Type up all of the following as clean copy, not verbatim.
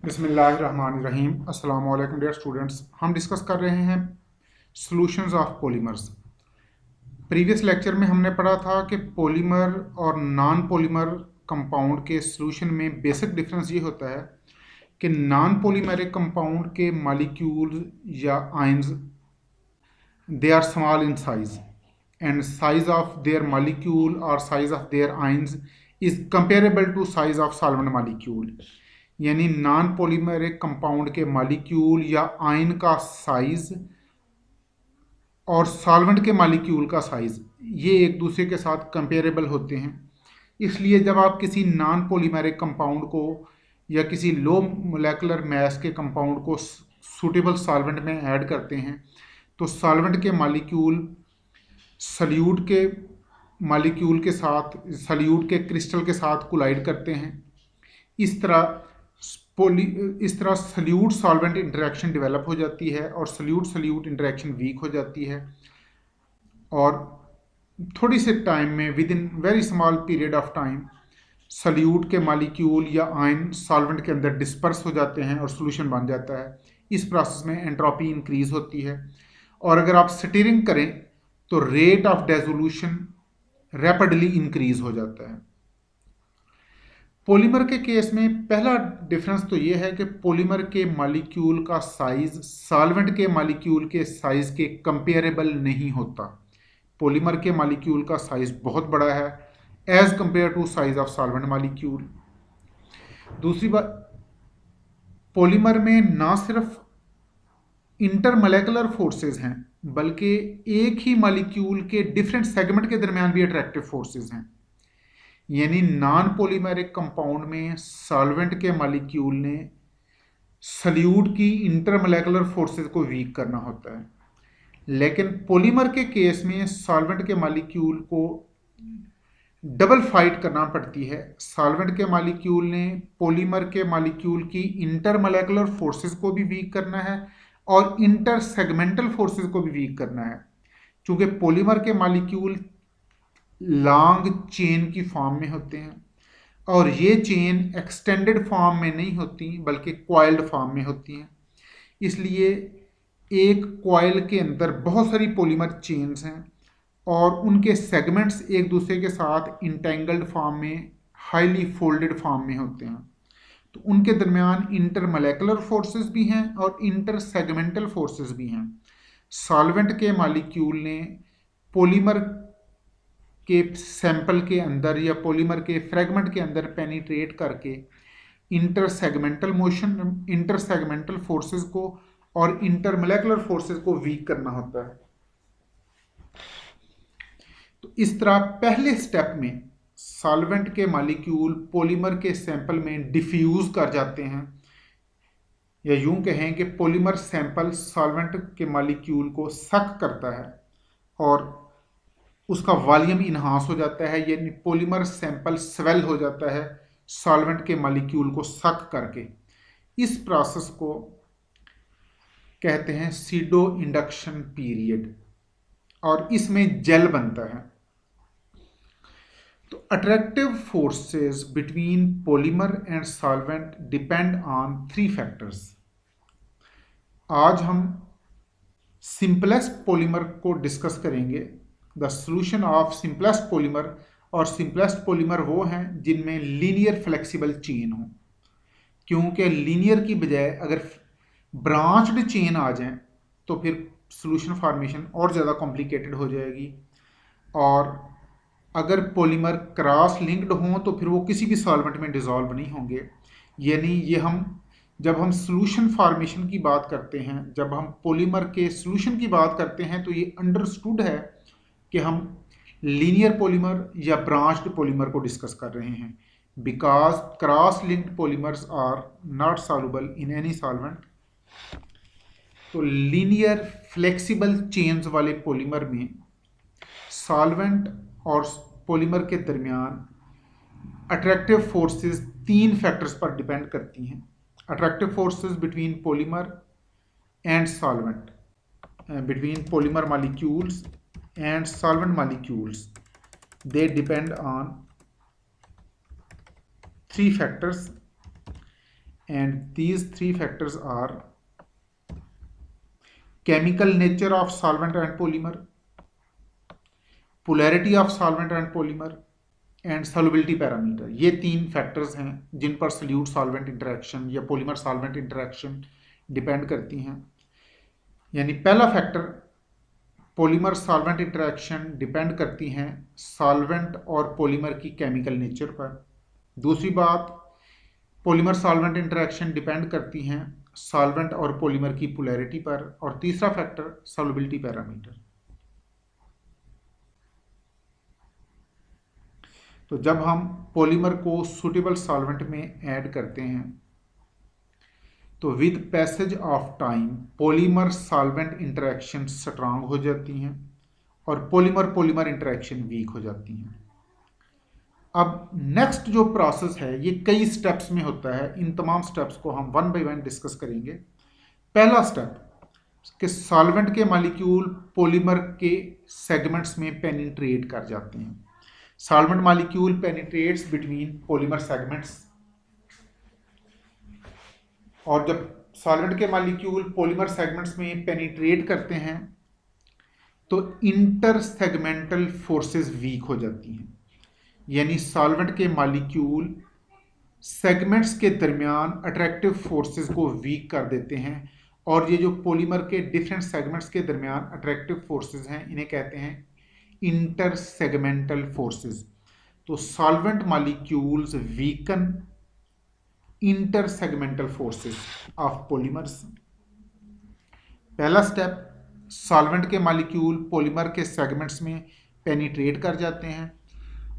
बिस्मिल्लाहिर्रहमानिर्रहीम। अस्सलामु अलैकुम डियर स्टूडेंट्स। हम डिस्कस कर रहे हैं solutions of polymers. Previous lecture में हमने पढ़ा था कि पॉलीमर और नॉन पॉलीमर कंपाउंड के सॉल्यूशन में बेसिक डिफरेंस ये होता है कि नॉन पॉलीमेरिक कंपाउंड के मॉलिक्यूल्स या ions they are small in size and size of their molecule or size of their ions is comparable to size of solvent molecule। यानी non polymeric compound के molecule या ion का size और solvent के molecule का size ये एक दूसरे के साथ कंपेरेबल होते हैं। इसलिए जब आप किसी नॉन पॉलीमेरिक कंपाउंड को या किसी लो मोलेकुलर मास के कंपाउंड को सूटेबल सॉल्वेंट में ऐड करते हैं तो सॉल्वेंट के मॉलिक्यूल सल्यूट के मॉलिक्यूल के साथ सल्यूट के क्रिस्टल के साथ कोलाइड करते हैं। इस तरह सल्यूट सॉल्वेंट इंटरेक्शन डेवलप हो जाती है और सल्यूट इंटरेक्शन वीक हो जाती है और थोड़ी से टाइम में within very small period of time solute के मॉलिक्यूल या आयन सॉल्वेंट के अंदर डिस्पर्स हो जाते हैं और सॉल्यूशन बन जाता है। इस प्रोसेस में एंट्रोपी इंक्रीज होती है और अगर आप स्टीयरिंग करें तो rate of dissolution rapidly increase हो जाता है। पॉलीमर के केस में पहला डिफरेंस तो ये है कि पॉलीमर के मॉलिक्यूल का साइज सॉल्वेंट के मॉलिक्यूल के साइज के कंपेरेबल नहीं होता। पॉलीमर के मॉलिक्यूल का साइज बहुत बड़ा है as compare to size of solvent molecule. दूसरी बात, पॉलीमर में ना सिर्फ इंटरमोलेकुलर फोर्सेस हैं बल्कि एक ही मॉलिक्यूल के डिफरेंट सेगमेंट के दरमियान भी अट्रैक्टिव फोर्सेस हैं। यानी नॉन पॉलीमेरिक कंपाउंड में सॉल्वेंट के मॉलिक्यूल ने सल्यूट की इंटरमोलेकुलर फोर्सेस को वीक करना होता है, लेकिन पॉलीमर के केस में सॉल्वेंट के मॉलिक्यूल को डबल फाइट करना पड़ती है। सॉल्वेंट के मॉलिक्यूल ने पॉलीमर के मॉलिक्यूल की इंटरमोलेकुलर फोर्सेस को भी वीक करना है और इंटर सेगमेंटल फोर्सेस को भी वीक करना है। क्योंकि पॉलीमर के मॉलिक्यूल लॉन्ग चेन की फॉर्म में होते हैं और ये चेन एक्सटेंडेड फॉर्म में नहीं होती बल्कि कॉइल्ड फॉर्म में होती हैं। इसलिए एक कॉइल के अंदर बहुत सारी पॉलीमर चेन्स हैं और उनके सेगमेंट्स एक दूसरे के साथ इंटेंगल्ड फॉर्म में हाईली फोल्डेड फॉर्म में होते हैं। तो उनके दरमियान इंटरमोलेकुलर फोर्सेस भी हैं और इंटर सेगमेंटल फोर्सेस भी हैं। सॉल्वेंट के मॉलिक्यूल ने पॉलीमर के सैंपल के अंदर या पॉलीमर के फ्रेगमेंट के अंदर पेनिट्रेट करके इंटर सेगमेंटल फोर्सेस को और इंटरमोलेकुलर फोर्सेस को वीक करना होता है। तो इस तरह पहले स्टेप में सॉल्वेंट के मॉलिक्यूल पॉलीमर के सैंपल में डिफ्यूज कर जाते हैं, या यूं कहें कि पॉलीमर सैंपल सॉल्वेंट के मॉलिक्यूल को सक करता है और उसका वॉल्यूम इन्हांस हो जाता है, यानी पॉलीमर सैंपल स्वेल हो जाता है सॉल्वेंट के मॉलिक्यूल को सक करके। इस प्रोसेस को कहते हैं सीडो इंडक्शन पीरियड और इसमें जेल बनता है। तो attractive forces between polymer and solvent depend on 3 factors. आज हम सिंपलेस्ट पॉलीमर को डिस्कस करेंगे, the solution of simplest polymer. और सिंपलेस्ट पॉलीमर वो हैं जिनमें लीनियर फ्लेक्सिबल चेन हो, क्योंकि लीनियर की बजाय अगर ब्रांच्ड चेन आ जाए तो फिर सॉल्यूशन फॉर्मेशन और ज़्यादा कॉम्प्लिकेटेड हो जाएगी। और अगर पॉलीमर क्रॉस लिंक्ड हों तो फिर वो किसी भी सॉल्वेंट में डिसॉल्व नहीं होंगे। यानी ये जब हम सॉल्यूशन फॉर्मेशन की बात करते हैं, जब हम पॉलीमर के सॉल्यूशन की बात करते हैं तो ये अंडरस्टूड है कि हम लीनियर पॉलीमर या ब्रांच्ड पॉलीमर को डिस्कस कर रहे हैं, because cross linked polymers are not soluble in any solvent. तो लीनियर फ्लेक्सिबल चेन्स वाले पॉलीमर में सॉल्वेंट और पॉलीमर के दरमियान अट्रैक्टिव फोर्सेस 3 फैक्टर्स पर डिपेंड करती हैं। Attractive forces between polymer and solvent, between polymer molecules and solvent molecules, they depend on 3 factors and these three factors are chemical nature of solvent and polymer, polarity of solvent and polymer and solubility parameter. ये तीन factors हैं जिन पर salute solvent interaction या polymer solvent interaction depend करती हैं। यानी पहला factor polymer solvent interaction depend करती हैं सॉल्वेंट और पॉलीमर की केमिकल नेचर पर। दूसरी बात, पॉलीमर सॉल्वेंट इंटरेक्शन डिपेंड करती हैं सॉल्वेंट और पॉलीमर की पोलैरिटी पर। और तीसरा फैक्टर सॉल्युबिलिटी पैरामीटर। तो जब हम पॉलीमर को सूटेबल सॉल्वेंट में ऐड करते हैं तो with passage of time polymer solvent interaction strong हो जाती हैं और पॉलीमर पॉलीमर इंटरेक्शन वीक हो जाती हैं। अब नेक्स्ट जो प्रोसेस है ये कई स्टेप्स में होता है। इन तमाम स्टेप्स को हम वन बाय वन डिस्कस करेंगे। पहला स्टेप कि सॉल्वेंट के मॉलिक्यूल पॉलीमर के सेगमेंट्स में पेनिट्रेट कर जाते हैं। Solvent molecule penetrates between polymer segments, और जब सॉल्वेंट के मॉलिक्यूल पॉलीमर सेगमेंट्स में पेनिट्रेट करते हैं तो इंटर सेगमेंटल फोर्सेस वीक हो जाती हैं। यानी सॉल्वेंट के मॉलिक्यूल सेगमेंट्स के दरमियान अट्रैक्टिव फोर्सेस को वीक कर देते हैं और ये जो पॉलीमर के डिफरेंट सेगमेंट्स के दरमियान अट्रैक्टिव फोर्सेस हैं इन्हें कहते हैं इंटर सेगमेंटल फोर्सेस। तो solvent molecules weaken inter segmental forces of polymers. पहला स्टेप, सॉल्वेंट के मॉलिक्यूल पॉलीमर के सेगमेंट्स में पेनिट्रेट कर जाते हैं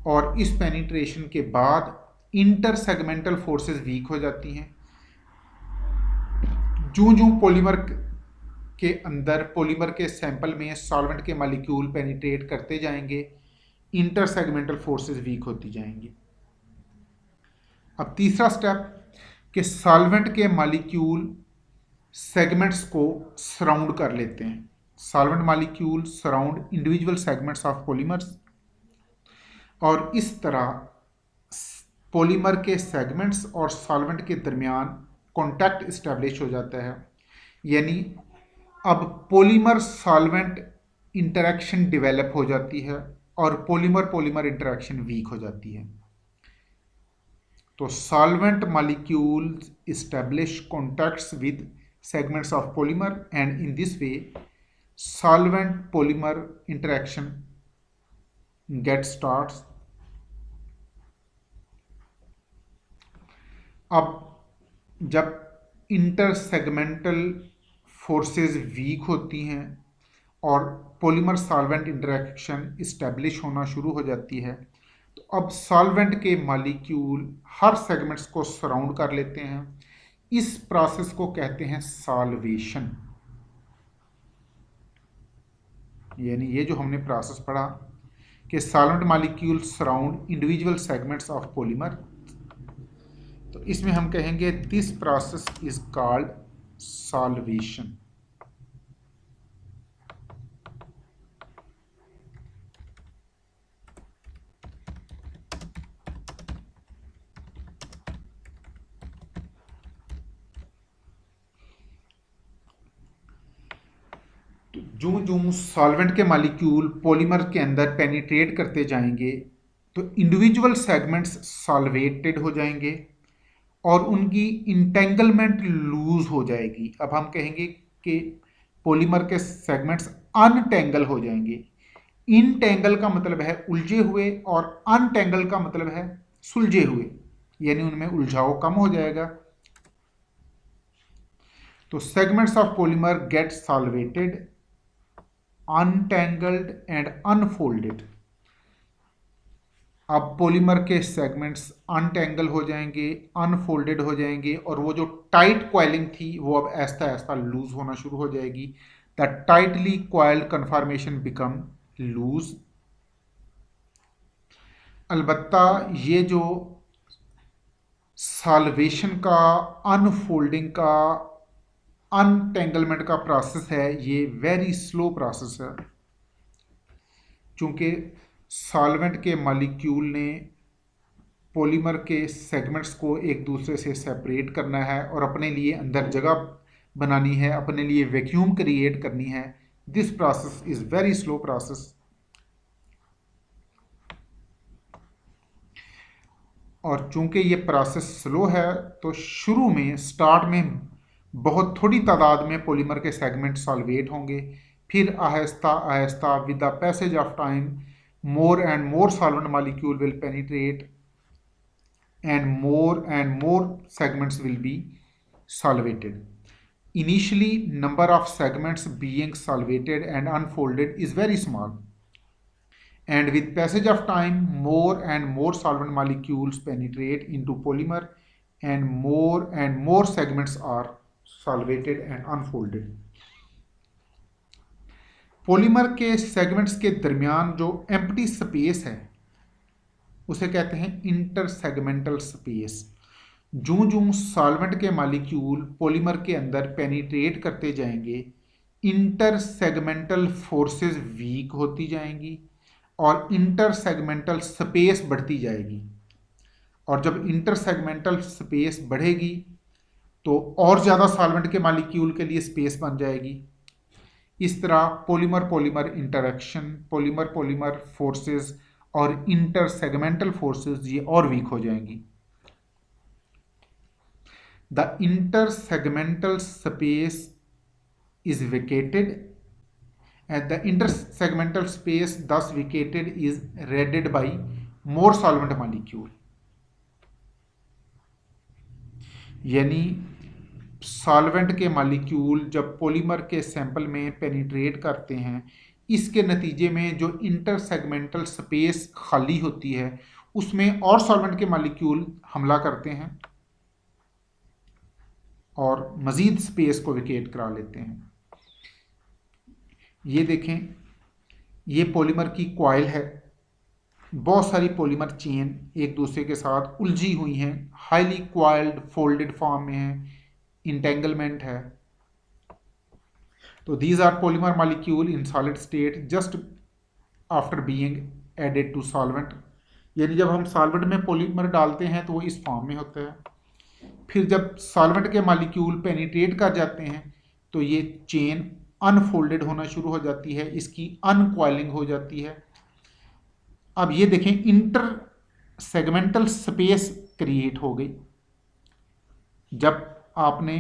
और इस पेनिट्रेशन के बाद इंटर सेगमेंटल फोर्सेस वीक हो जाती हैं। जूं जूं पॉलीमर के अंदर पॉलीमर के सैंपल में सॉल्वेंट के मॉलिक्यूल पेनिट्रेट करते जाएंगे, इंटर सेगमेंटल फोर्सेस वीक होती जाएंगी। अब तीसरा स्टेप कि सॉल्वेंट के मॉलिक्यूल सेगमेंट्स को सराउंड कर लेते हैं। Solvent molecule surround individual segments of polymers और इस तरह पॉलीमर के सेगमेंट्स और सॉल्वेंट के दरमियान कॉन्टैक्ट इस्टेब्लिश हो जाता है। यानी अब पॉलीमर सॉल्वेंट इंटरेक्शन डेवलप हो जाती है और पॉलीमर पॉलीमर इंटरेक्शन वीक हो जाती है। तो solvent molecules establish contacts with segments of polymer and in this way solvent polymer interaction get starts। अब जब इंटरसेगमेंटल फोर्सेस वीक होती हैं और पॉलीमर सॉल्वेंट इंटरेक्शन इस्टेब्लिश होना शुरू हो जाती है तो अब सॉल्वेंट के मॉलिक्यूल हर सेगमेंट्स को सराउंड कर लेते हैं। इस प्रोसेस को कहते हैं सॉल्वेशन। यानी ये जो हमने प्रोसेस पढ़ा कि solvent molecule surround individual segments of polymer, तो इसमें हम कहेंगे this process is called solvation. जूं जूं सॉल्वेंट के मॉलिक्यूल पॉलीमर के अंदर पेनिट्रेट करते जाएंगे तो इंडिविजुअल सेगमेंट्स सॉल्वेटेड हो जाएंगे और उनकी इंटेंगलमेंट लूज हो जाएगी। अब हम कहेंगे कि पॉलीमर के सेगमेंट्स अनटेंगल हो जाएंगे। इनटेंगल का मतलब है उलझे हुए और अनटेंगल का मतलब है सुलझे हुए, यानी उनमें उलझाव कम हो जाएगा। तो segments of polymer get solvated, untangled and unfolded। अब पॉलीमर के सेगमेंट्स अनटेंगल हो जाएंगे, अनफोल्डेड हो जाएंगे और वो जो टाइट कॉइलिंग थी वो अब ऐसा ऐसा लूज होना शुरू हो जाएगी। The tightly coiled conformation become loose. अलबत्ता ये जो सॉल्वेशन का, अनफोल्डिंग का, अनटेंगलमेंट का प्रोसेस है ये वेरी स्लो प्रोसेस है, क्योंकि सॉल्वेंट के मॉलिक्यूल ने पॉलीमर के सेगमेंट्स को एक दूसरे से सेपरेट करना है और अपने लिए अंदर जगह बनानी है, अपने लिए वैक्यूम क्रिएट करनी है। This process is very slow process. और चूंकि ये प्रोसेस स्लो है तो शुरू में स्टार्ट में बहुत थोड़ी तादाद में पॉलीमर के सेगमेंट सॉल्वेट होंगे, फिर Aahista Aahista with the passage of time more and more solvent molecule will penetrate and more segments will be solvated. Initially, number of segments being solvated and unfolded is very small, and with passage of time more and more solvent molecules penetrate into polymer and more segments are solvated and unfolded. Polymer के segments के दरमियान जो empty space है उसे कहते हैं inter segmental space. जूं जूं सॉल्वेंट के मॉलिक्यूल पॉलीमर के अंदर पेनिट्रेट करते जाएंगे, इंटर सेगमेंटल फोर्सेस वीक होती जाएंगी और इंटर सेगमेंटल स्पेस बढ़ती जाएगी। और जब इंटर सेगमेंटल स्पेस बढ़ेगी तो और ज़्यादा सॉल्वेंट के मॉलिक्यूल के लिए स्पेस बन जाएगी। इस तरह polymer polymer interaction, polymer polymer forces और इंटर सेगमेंटल फोर्सेस ये और वीक हो जाएंगी। The inter segmental space is vacated and the intersegmental space thus vacated is raided by more solvent molecule। यानी सॉल्वेंट के मॉलिक्यूल जब पॉलीमर के sample में पेनिट्रेट करते हैं, इसके नतीजे में जो इंटरसेगमेंटल स्पेस खाली होती है उसमें और सॉल्वेंट के मॉलिक्यूल हमला करते हैं और मज़ीद स्पेस को वेकेट करा लेते हैं। ये देखें, ये पॉलीमर की कॉइल है, बहुत सारी पॉलीमर चेन एक दूसरे के साथ उलझी हुई हैं, हाईली कॉइल्ड फोल्डेड फॉर्म में है, इंटेंगलमेंट है। तो these are polymer molecule in solid state just after being added to solvent. यानी जब हम सॉल्वेंट में पॉलीमर डालते हैं तो वो इस फॉर्म में होता है। फिर जब सॉल्वेंट के मॉलिक्यूल पेनिट्रेट कर जाते हैं तो ये चेन अनफोल्डेड होना शुरू हो जाती है, इसकी अनकॉइलिंग हो जाती है। अब ये देखें, इंटर सेगमेंटल स्पेस क्रिएट हो गई। जब आपने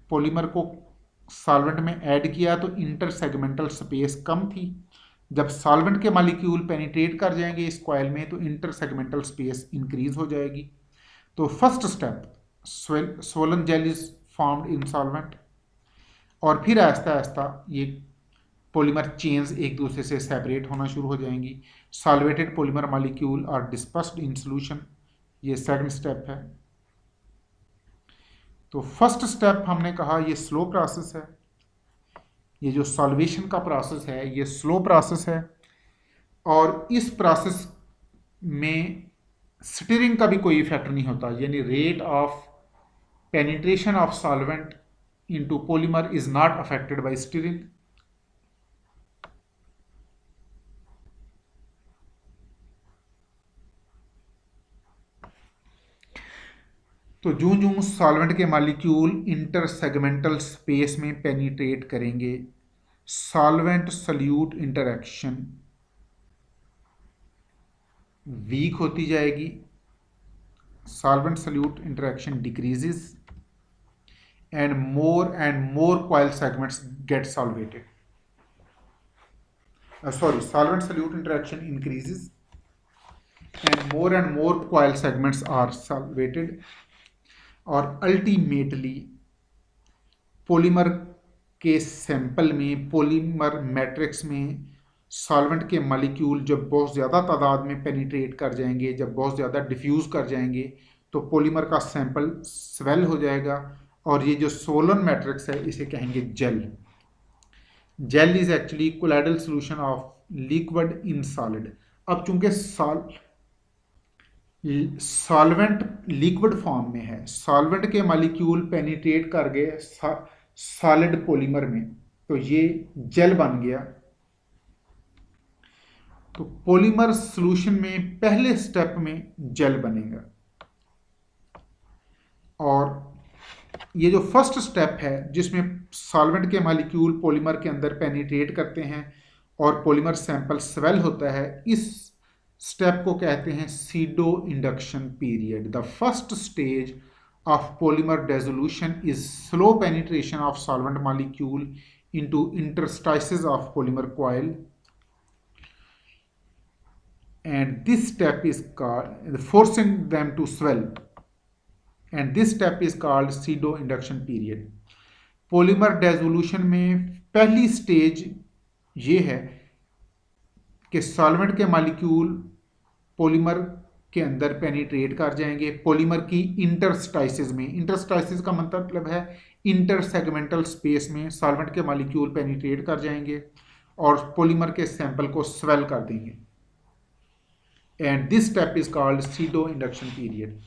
पॉलीमर को सॉल्वेंट में ऐड किया तो इंटर सेगमेंटल स्पेस कम थी। जब सॉल्वेंट के मॉलिक्यूल पेनिट्रेट कर जाएंगे इस कॉइल में तो इंटर सेगमेंटल स्पेस इंक्रीज हो जाएगी। तो first step, swollen gel is formed in solvent, और फिर आहिस्ता आहिस्ता ये पॉलीमर चेन्स एक दूसरे से सेपरेट होना शुरू हो जाएंगी। Solvated polymer molecule are dispersed in solution, ये सेकंड स्टेप है। तो फर्स्ट स्टेप हमने कहा ये स्लो प्रोसेस है, ये जो सॉल्वेशन का प्रोसेस है ये स्लो प्रोसेस है, और इस प्रोसेस में स्टिरिंग का भी कोई इफेक्ट नहीं होता, यानी rate of penetration of solvent into polymer is not affected by stirring। तो जूं जूं सॉल्वेंट के मॉलिक्यूल इंटरसेगमेंटल स्पेस में पेनिट्रेट करेंगे, सॉल्वेंट सॉल्यूट इंटरेक्शन वीक होती जाएगी, solvent solute interaction decreases and more coil segments get solvated। Solvent solute interaction increases and more coil segments are solvated, और ultimately polymer के sample में, polymer matrix में solvent के molecule जब बहुत ज़्यादा तादाद में पेनिट्रेट कर जाएंगे, जब बहुत ज़्यादा डिफ्यूज़ कर जाएंगे तो पॉलीमर का सैंपल स्वेल हो जाएगा, और ये जो सोलन मैट्रिक्स है इसे कहेंगे gel. Gel is actually colloidal solution of liquid in solid. अब चूंकि सॉल्वेंट लिक्विड फॉर्म में है, सॉल्वेंट के मॉलिक्यूल पेनिट्रेट कर गए सॉलिड पॉलीमर में, तो ये जेल बन गया। तो पॉलीमर सॉल्यूशन में पहले स्टेप में जेल बनेगा, और ये जो फर्स्ट स्टेप है जिसमें सॉल्वेंट के मॉलिक्यूल पॉलीमर के अंदर पेनिट्रेट करते हैं और पॉलीमर सैंपल स्वेल होता है, इस स्टेप को कहते हैं pseudo induction period. The first stage of polymer dissolution is slow penetration of solvent molecule into interstices of polymer coil, and this step is called forcing them to swell, and this step is called pseudo induction period. Polymer dissolution में पहली stage ये है कि solvent के molecule polymer के अंदर penetrate कर जाएंगे पॉलीमर की इंटरस्टाइसिस में। इंटरस्टाइसिस का मतलब है इंटरसेगमेंटल स्पेस में सॉल्वेंट के मॉलिक्यूल पेनिट्रेट कर जाएंगे और पॉलीमर के सैंपल को स्वेल कर देंगे, and this step is called pseudo induction period.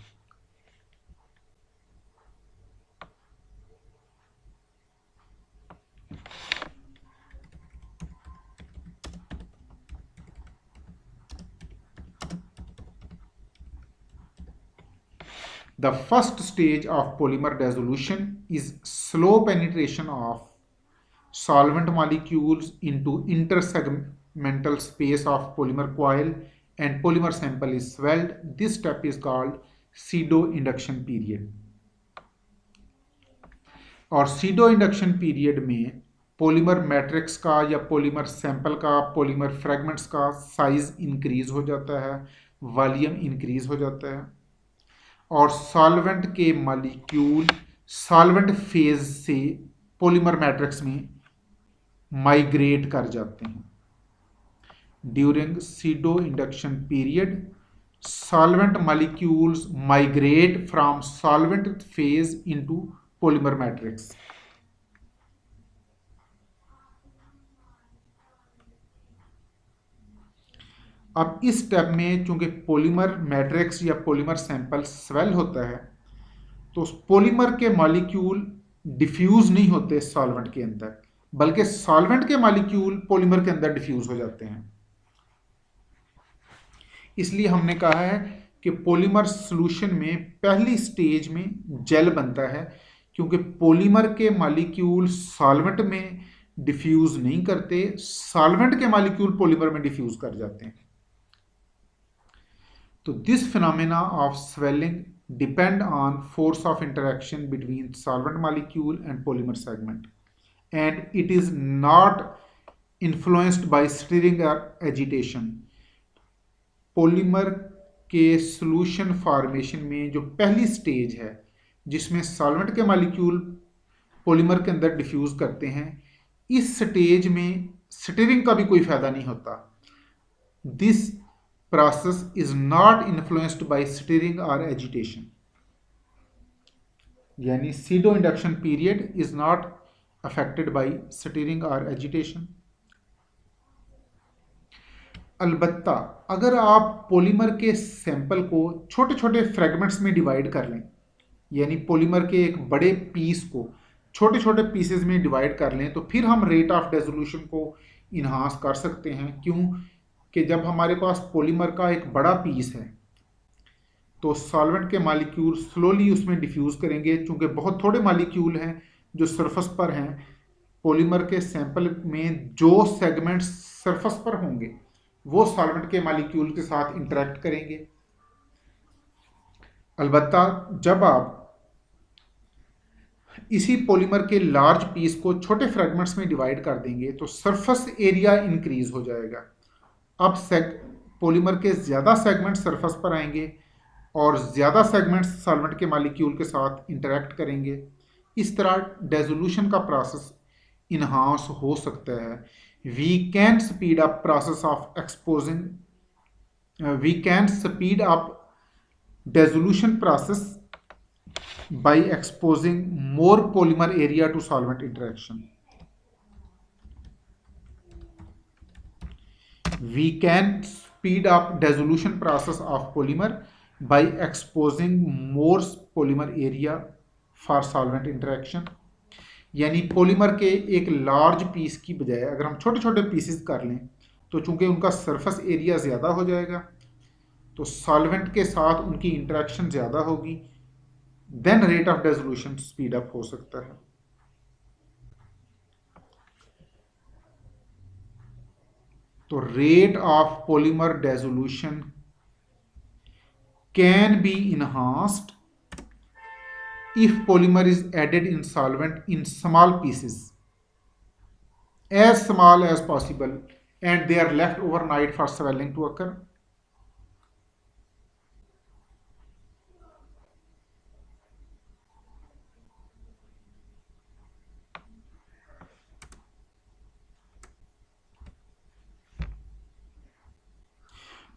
The first stage of polymer dissolution is slow penetration of solvent molecules into intersegmental space of polymer coil and polymer sample is swelled. This step is called pseudo induction period. और pseudo induction period में polymer matrix का या polymer sample का, polymer fragments का size increase हो जाता है, volume increase हो जाता है, और सॉल्वेंट के मॉलिक्यूल सॉल्वेंट फेज से पॉलीमर मैट्रिक्स में माइग्रेट कर जाते हैं। During pseudo induction period solvent molecules migrate from solvent phase into polymer matrix. अब इस स्टेप में चूंकि पॉलीमर मैट्रिक्स या पॉलीमर सैंपल स्वेल होता है तो उस पॉलीमर के मॉलिक्यूल डिफ्यूज नहीं होते सॉल्वेंट के अंदर, बल्कि सॉल्वेंट के मॉलिक्यूल पॉलीमर के अंदर डिफ्यूज हो जाते हैं। इसलिए हमने कहा है कि पॉलीमर सॉल्यूशन में पहली स्टेज में जेल बनता है, क्योंकि पॉलीमर के मॉलिक्यूल सॉल्वेंट में डिफ्यूज नहीं करते, सॉल्वेंट के मॉलिक्यूल पॉलीमर में डिफ्यूज कर जाते हैं। तो this phenomena of swelling depend on force of interaction between solvent molecule and polymer segment, and it is not influenced by stirring or agitation. Polymer के सॉल्यूशन फॉर्मेशन में जो पहली स्टेज है जिसमें सॉल्वेंट के मॉलिक्यूल पॉलीमर के अंदर diffuse करते हैं, इस स्टेज में स्टिरिंग का भी कोई फायदा नहीं होता। This process is not influenced by stirring or agitation, यानी pseudo induction period is not affected by stirring or agitation। अलबत्ता अगर आप पॉलीमर के सैंपल को छोटे छोटे फ्रेगमेंट्स में डिवाइड कर लें, यानी पॉलीमर के एक बड़े पीस को छोटे छोटे पीसेस में डिवाइड कर लें, तो फिर हम रेट ऑफ डिसोल्यूशन को इन्हांस कर सकते हैं। क्यों कि जब हमारे पास पॉलीमर का एक बड़ा पीस है तो सॉल्वेंट के मॉलिक्यूल स्लोली उसमें डिफ्यूज करेंगे, चूंकि बहुत थोड़े मॉलिक्यूल हैं जो सरफेस पर हैं। पॉलीमर के सैंपल में जो सेगमेंट्स सरफेस पर होंगे वो सॉल्वेंट के मॉलिक्यूल के साथ इंटरेक्ट करेंगे। अलबत्ता जब आप इसी पॉलीमर के लार्ज पीस को छोटे फ्रेगमेंट्स में डिवाइड कर देंगे तो सरफेस एरिया इंक्रीज हो जाएगा। अब पॉलीमर के ज़्यादा सेगमेंट सरफेस पर आएंगे और ज़्यादा सेगमेंट्स सॉल्वेंट के मॉलिक्यूल के साथ इंटरेक्ट करेंगे। इस तरह डिसोल्यूशन का प्रोसेस इन्हांस हो सकता है। We can speed up process of exposing, we can speed up dissolution process by exposing more polymer area to solvent interaction. We can speed up dissolution process of polymer by exposing more polymer area for solvent interaction। यानी polymer के एक large piece की बजाय अगर हम छोटे छोटे pieces कर लें तो चूंकि उनका सरफेस एरिया ज़्यादा हो जाएगा तो सॉल्वेंट के साथ उनकी इंटरेक्शन ज़्यादा होगी, then rate of dissolution speed up हो सकता है। तो rate of polymer dissolution can be enhanced if polymer is added in solvent in small pieces as small as possible and they are left overnight for swelling to occur.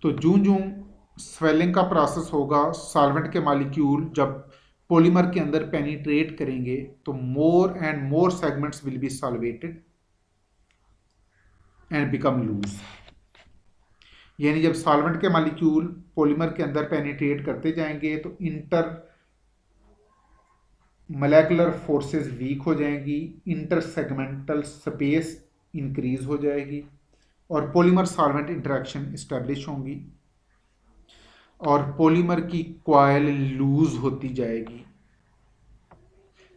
तो जूं जूं swelling का process होगा, solvent के molecule जब polymer के अंदर penetrate करेंगे तो more and more segments will be solvated and become loose. यानी जब सॉल्वेंट के मॉलिक्यूल पॉलीमर के अंदर पेनिट्रेट करते जाएंगे तो इंटर मोलेकुलर फोर्सेस वीक हो जाएंगी, इंटर सेगमेंटल स्पेस इंक्रीज हो जाएगी और पॉलीमर सॉल्वेंट इंटरेक्शन इस्टेब्लिश होंगी और पॉलीमर की कॉइल लूज होती जाएगी।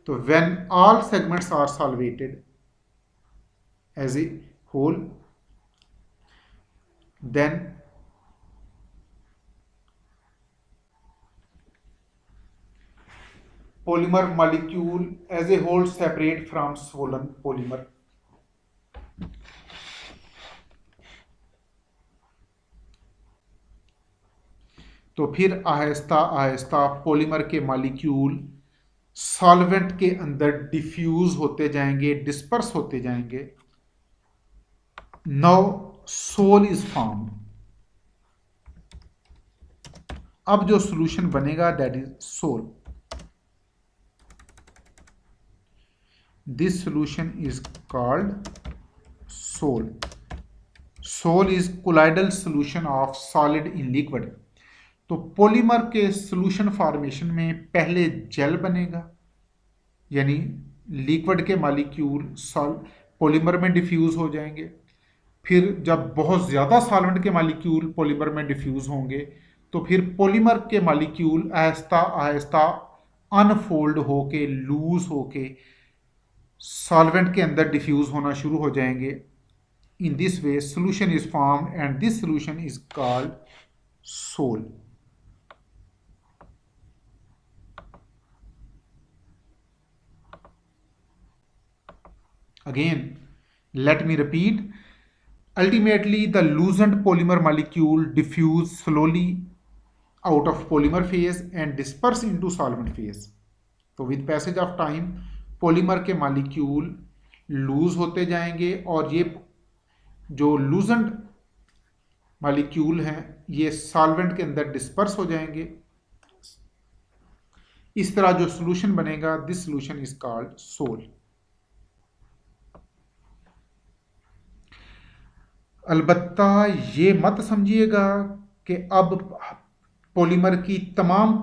तो when all segments are solvated as a whole, then polymer molecule as a whole separate from swollen polymer. तो फिर आहिस्ता आहिस्ता पॉलीमर के मॉलिक्यूल सॉल्वेंट के अंदर डिफ्यूज होते जाएंगे, डिस्पर्स होते जाएंगे। Now sol is form. अब जो सॉल्यूशन बनेगा that is sol. This solution is called sol. Sol is colloidal solution of solid in liquid. तो पॉलीमर के सॉल्यूशन फॉर्मेशन में पहले जेल बनेगा, यानी लिक्विड के मॉलिक्यूल पॉलीमर में डिफ्यूज हो जाएंगे। फिर जब बहुत ज़्यादा सॉल्वेंट के मॉलिक्यूल पॉलीमर में डिफ्यूज होंगे तो फिर पॉलीमर के मॉलिक्यूल आहिस्ता आहिस्ता अनफोल्ड होके लूज होके सॉल्वेंट के अंदर डिफ्यूज होना शुरू हो जाएंगे। In this way solution is formed and this solution is called sol. Again let me repeat, ultimately the loosened polymer molecule diffuse slowly out of polymer phase and disperse into solvent phase. तो with passage of time polymer के molecule loose होते जाएंगे और ये जो लूजेंट molecule हैं ये solvent के अंदर डिस्पर्स हो जाएंगे। इस तरह जो सॉल्यूशन बनेगा this solution is called sol. अलबत्ता ये मत समझिएगा कि अब पॉलीमर की तमाम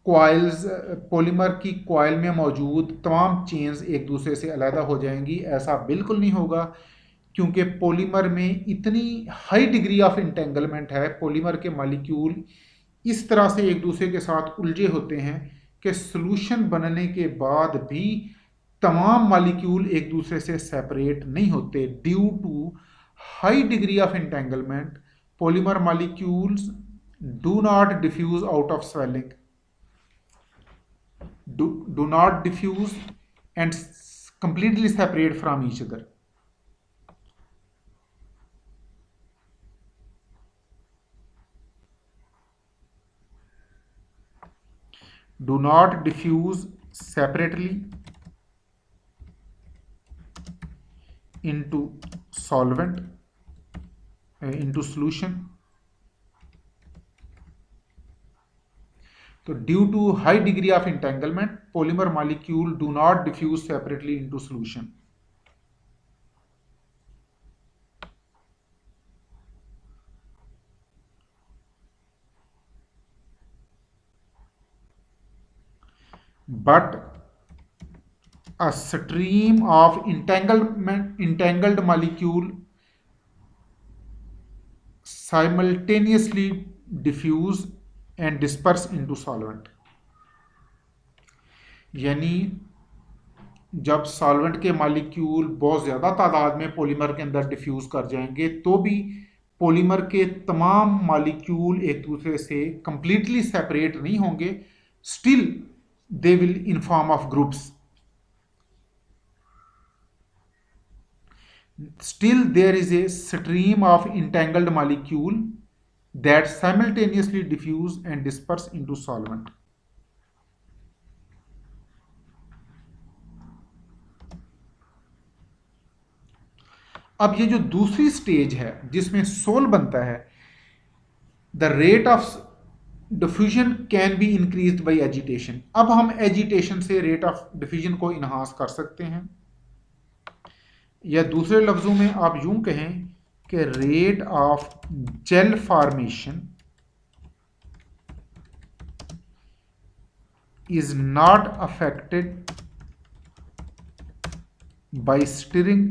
कॉइल्स, पॉलीमर की कॉइल में मौजूद तमाम चेन्स एक दूसरे से अलग हो जाएंगी। ऐसा बिल्कुल नहीं होगा, क्योंकि पॉलीमर में इतनी हाई डिग्री ऑफ इंटेंगलमेंट है, पॉलीमर के मॉलिक्यूल इस तरह से एक दूसरे के साथ उलझे होते हैं कि सॉल्यूशन बनने के बाद भी तमाम मॉलिक्यूल एक दूसरे से सेपरेट नहीं होते। Due to high degree of entanglement polymer molecules do not diffuse out of swelling, do not diffuse and completely separate from each other. Do not diffuse separately into solvent, into solution. So due to high degree of entanglement, polymer molecule do not diffuse separately into solution. But a stream of entangled molecule simultaneously diffuse and disperse into solvent. यानी जब solvent के molecule बहुत ज़्यादा तादाद में polymer के अंदर diffuse कर जाएंगे तो भी पॉलीमर के तमाम मॉलिक्यूल एक दूसरे से कंप्लीटली सेपरेट नहीं होंगे, still they will in form of groups, still there is a stream of entangled molecule that simultaneously diffuse and disperse into solvent. अब ये जो दूसरी स्टेज है जिसमें सोल बनता है, the rate of diffusion can be increased by agitation. अब हम एजिटेशन से रेट ऑफ डिफ्यूजन को इनहांस कर सकते हैं, या दूसरे लफ्जों में आप यूं कहें कि rate of gel formation is not affected by stirring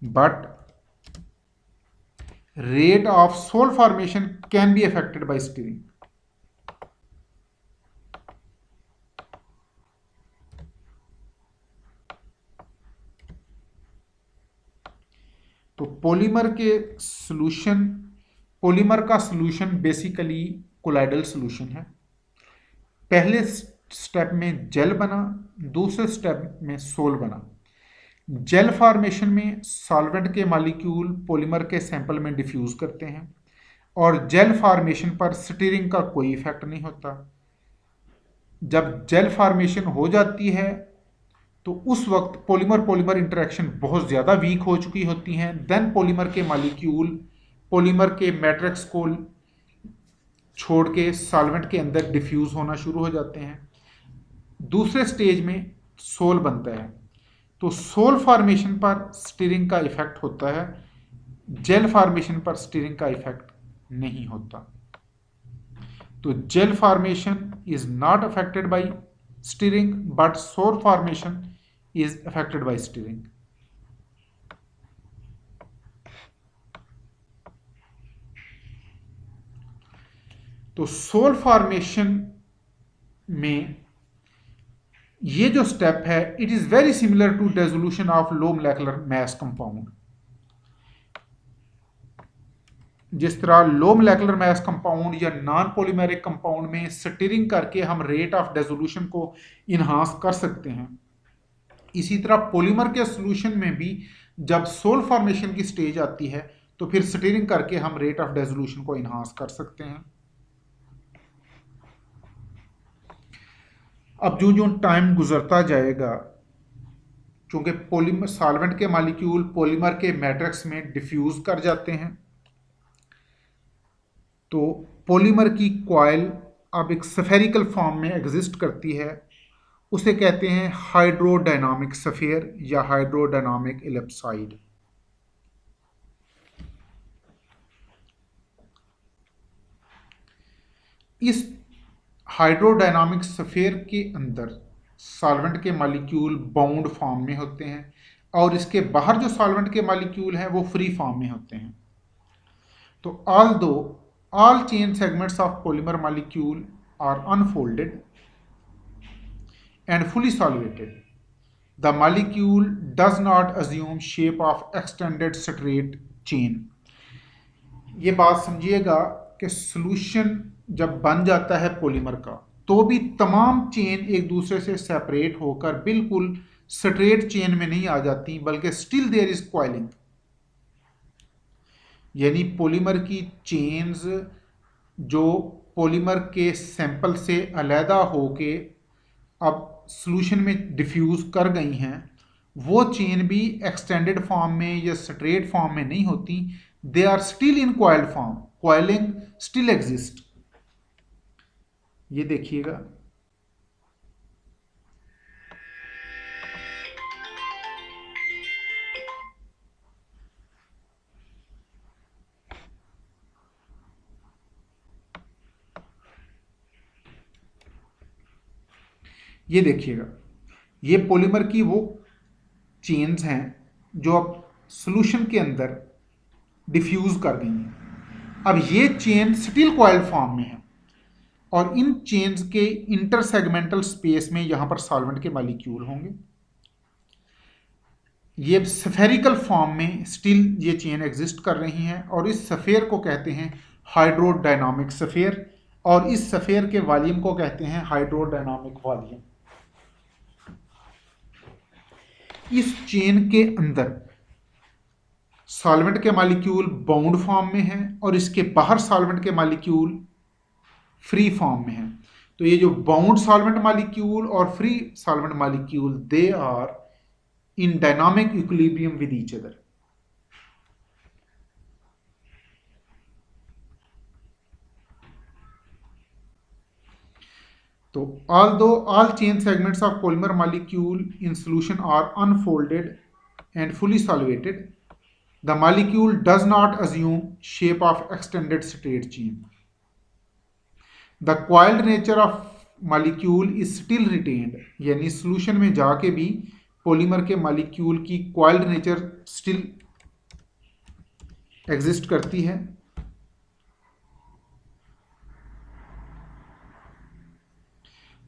but rate of sol formation can be affected by stirring. तो पॉलीमर का सॉल्यूशन बेसिकली कोलाइडल सॉल्यूशन है। पहले स्टेप में जेल बना, दूसरे स्टेप में सोल बना। जेल फॉर्मेशन में सॉल्वेंट के मॉलिक्यूल पॉलीमर के सैंपल में डिफ्यूज करते हैं और जेल फॉर्मेशन पर स्टीयरिंग का कोई इफेक्ट नहीं होता। जब जेल फॉर्मेशन हो जाती है तो उस वक्त पॉलीमर इंटरेक्शन बहुत ज़्यादा वीक हो चुकी होती हैं। देन पॉलीमर के मॉलिक्यूल पॉलीमर के मैट्रिक्स को छोड़ के सॉल्वेंट के अंदर डिफ्यूज होना शुरू हो जाते हैं। दूसरे स्टेज में सोल बनता है, तो सोल फॉर्मेशन पर स्टीयरिंग का इफेक्ट होता है, जेल फॉर्मेशन पर स्टीयरिंग का इफेक्ट नहीं होता। तो gel formation is not affected by stirring but sol formation is affected by stirring. तो सोल फॉर्मेशन में ये जो स्टेप है it is very similar to dissolution of low molecular mass compound. जिस तरह लो मोलेकुलर मास कंपाउंड या non polymeric compound में stirring करके हम रेट ऑफ डिसोल्यूशन को इनहांस कर सकते हैं, इसी तरह पॉलीमर के सॉल्यूशन में भी जब सोल फॉर्मेशन की स्टेज आती है तो फिर स्टीयरिंग करके हम रेट ऑफ डिसोल्यूशन को इनहांस कर सकते हैं। अब जो टाइम गुजरता जाएगा, चूंकि पॉलीमर सॉल्वेंट के मॉलिक्यूल पॉलीमर के मैट्रिक्स में डिफ्यूज कर जाते हैं, तो पॉलीमर की कॉइल अब एक स्फेरिकल फॉर्म में एग्जिस्ट करती है। उसे कहते हैं हाइड्रोडायनामिक स्फीयर या हाइड्रोडायनामिक एलिप्सॉइड। इस हाइड्रोडायनामिक स्फीयर के अंदर सॉल्वेंट के मॉलिक्यूल बाउंड फॉर्म में होते हैं और इसके बाहर जो सॉल्वेंट के मॉलिक्यूल हैं वो फ्री फॉर्म में होते हैं। तो although all chain segments of polymer molecule are unfolded and fully solvated, the molecule does not assume shape of extended straight chain। ये बात समझिएगा कि सॉल्यूशन जब बन जाता है पॉलीमर का तो भी तमाम चेन एक दूसरे से सेपरेट होकर बिल्कुल स्ट्रेट चेन में नहीं आ जाती, बल्कि स्टिल देयर इज कॉइलिंग। यानी पॉलीमर की चेन्स जो पॉलीमर के सैंपल से अलहदा होके अब सॉल्यूशन में डिफ्यूज कर गई हैं, वो चेन भी एक्सटेंडेड फॉर्म में या स्ट्रेट फॉर्म में नहीं होती, they are still in coiled form, coiling still exist. ये देखिएगा, ये देखिएगा, ये पॉलीमर की वो चेन्स हैं जो अब सॉल्यूशन के अंदर डिफ्यूज कर गई हैं। अब ये चेन स्टिल कॉइल्ड फॉर्म में है और इन चेन्स के इंटरसेगमेंटल स्पेस में यहां पर सॉल्वेंट के मॉलिक्यूल होंगे। ये स्फेरिकल फॉर्म में स्टिल ये चेन एग्जिस्ट कर रही हैं और इस सफ़ेयर को कहते हैं हाइड्रोडायनामिक सफ़ेयर और इस सफ़ेयर के वॉल्यूम को कहते हैं हाइड्रोडायनामिक वॉल्यूम। इस चेन के अंदर सॉल्वेंट के मॉलिक्यूल बाउंड फॉर्म में हैं और इसके बाहर सॉल्वेंट के मॉलिक्यूल फ्री फॉर्म में हैं। तो ये जो बाउंड सॉल्वेंट मॉलिक्यूल और free solvent molecule they are in dynamic equilibrium with each other. तो although all chain segments of polymer molecule in solution are unfolded and fully solvated, the molecule does not assume shape of extended straight chain. The coiled nature of molecule is still retained, यानी solution में जाके भी polymer के molecule की coiled nature still exist करती है।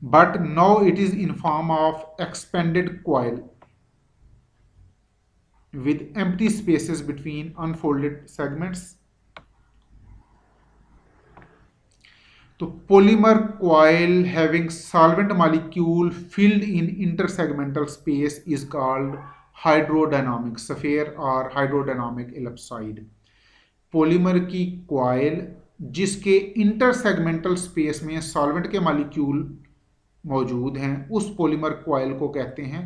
But now it is in form of expanded coil with empty spaces between unfolded segments. तो polymer coil having solvent molecule filled in intersegmental space is called hydrodynamic sphere or hydrodynamic ellipsoid. पॉलीमर की coil जिसके intersegmental space में solvent के molecule मौजूद हैं उस polymer coil को कहते हैं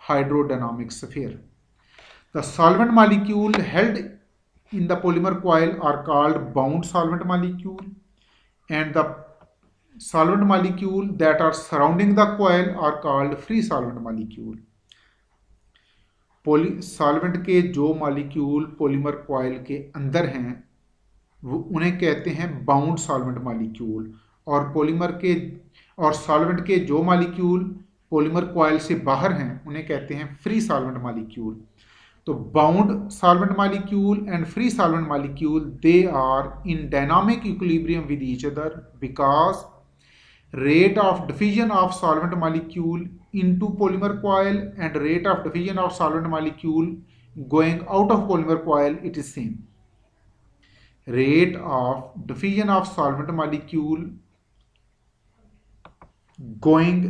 hydrodynamic sphere. The solvent molecule held in the polymer coil are called bound solvent molecule and the solvent molecule that are surrounding the coil are called free solvent molecule. Solvent के जो molecule polymer coil के अंदर हैं वो उन्हें कहते हैं bound solvent molecule और सॉल्वेंट के जो मॉलिक्यूल पॉलीमर कॉइल से बाहर हैं उन्हें कहते हैं फ्री सॉल्वेंट मॉलिक्यूल। तो bound solvent molecule and free solvent molecule they are in dynamic equilibrium with each other because rate of diffusion of solvent molecule into polymer coil and rate of diffusion of solvent molecule going out of polymer coil it is same. Rate of diffusion of solvent molecule going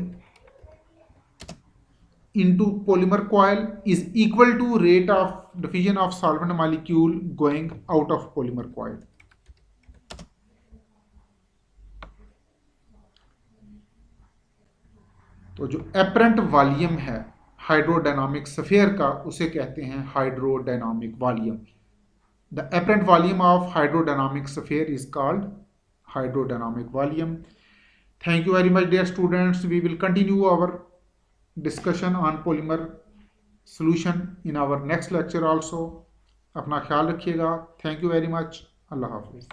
into polymer coil is equal to rate of diffusion of solvent molecule going out of polymer coil. तो जो apparent volume है hydrodynamic sphere का उसे कहते हैं hydrodynamic volume. The apparent volume of hydrodynamic sphere is called hydrodynamic volume. Thank you very much dear students. We will continue our discussion on polymer solution in our next lecture also. अपना ख्याल रखिएगा। Thank you very much. अल्लाह हाफिज़।